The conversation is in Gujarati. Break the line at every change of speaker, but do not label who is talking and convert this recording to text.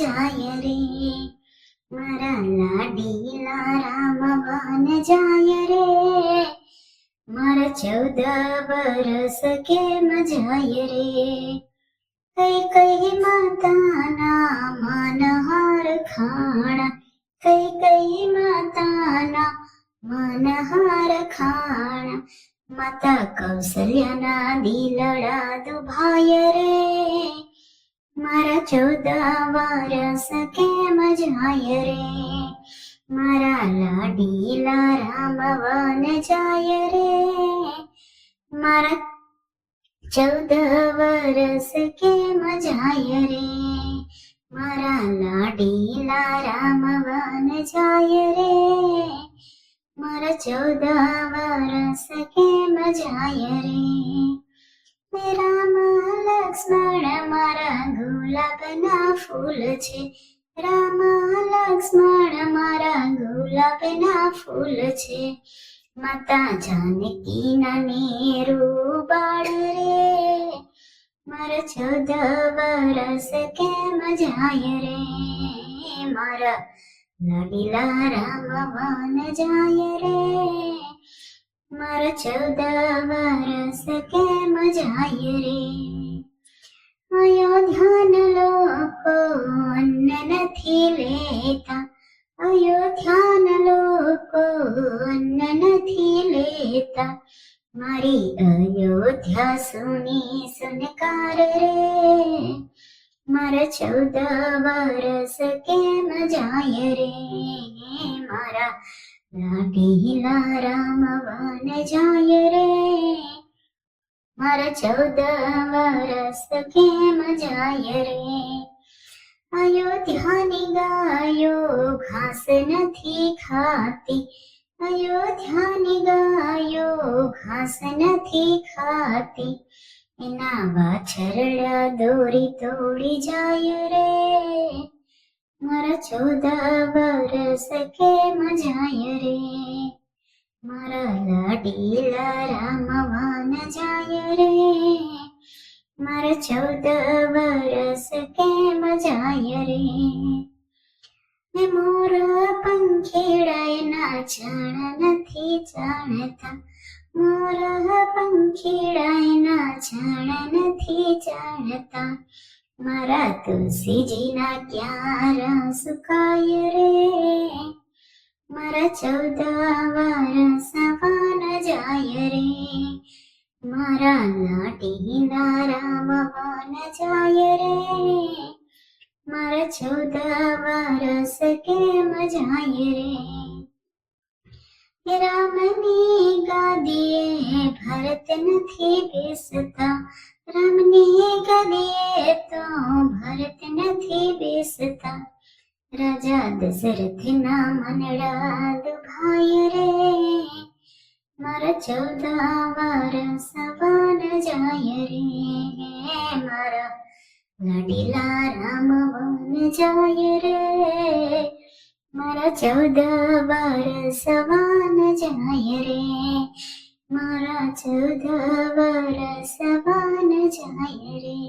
જાય રે, મારા લાડીલા રામ વન જાય રે, મારા 14 વર્ષ કેમ જાય રે, કઈ કઈ માતાના મનહાર ખાણા, કઈ કઈ માતાના મનહાર ખાણા, માતા કૌશલ્યાના દિલડા દુભાય રે, મારા 14 વર્ષ કેમ જાય રે, મારા લાડીલા રામ વન જાય રે, મારા 14 વર્ષ કેમ જાય રે, મારા લાડીલા રામ વન જાય રે, મારા 14 વર્ષ કેમ જાય રે, રામ લક્ષ્મણ મારા ગુલાબના ફૂલ છે, રામ લક્ષ્મણ મારા ગુલાબના ફૂલ છે, માતા જાનકીના નેરું બાળ રે, મારા 14 વર્ષ કેમ જાય રે, મારા લાડીલા રામ વન જાય રે, મારા 14 વર્ષ કેમ જાય રે, અયોધ્યાના લોકો અન્ન નથી લેતા, અયોધ્યાના લોકો અન્ન નથી લેતા, મારી અયોધ્યા સુની સુનકાર રે, મારા 14 વર્ષ કેમ જાય રે, મારા લાડીલા રામ વન જાય રે, મારા 14 વર્ષ કેમ જાય રે, અયોધ્યાની ગાયો ઘાસ નથી ખાતી, અયોધ્યાની ગાયો ઘાસ નથી ખાતી, એના વાછરડા દોરી તોડી જાય રે, મારા 14 વર્ષ કેમ જાય રે, મારા લાડીલા રામ વન જાય રે, મારા 14 વર્ષ કેમ જાય રે, મોર પંખીડા એના જાણ નથી જાણતા, મોર પંખીડા એના જાણ નથી જાણતા, મારા તુલસીજીના ક્યાં સુકાય રે, મારા 14 વર્ષ વન જાય રે, મારા લાડીલા રામ વન જાય રે, મારા 14 વર્ષ કેમ જાય રે, રામની ગાદીએ ભરત નથી બેસતા, રામની ગાદીએ તો ભરત નથી બેસતા, રાજા દશરથના મનડા દુભાય રે, મારા 14 વર્ષ વન જાય રે, મારા લાડીલા રામ વન જાય રે, મારા 14 વર્ષ વન જાય રે, મારા 14 વર્ષ વન જાય રે.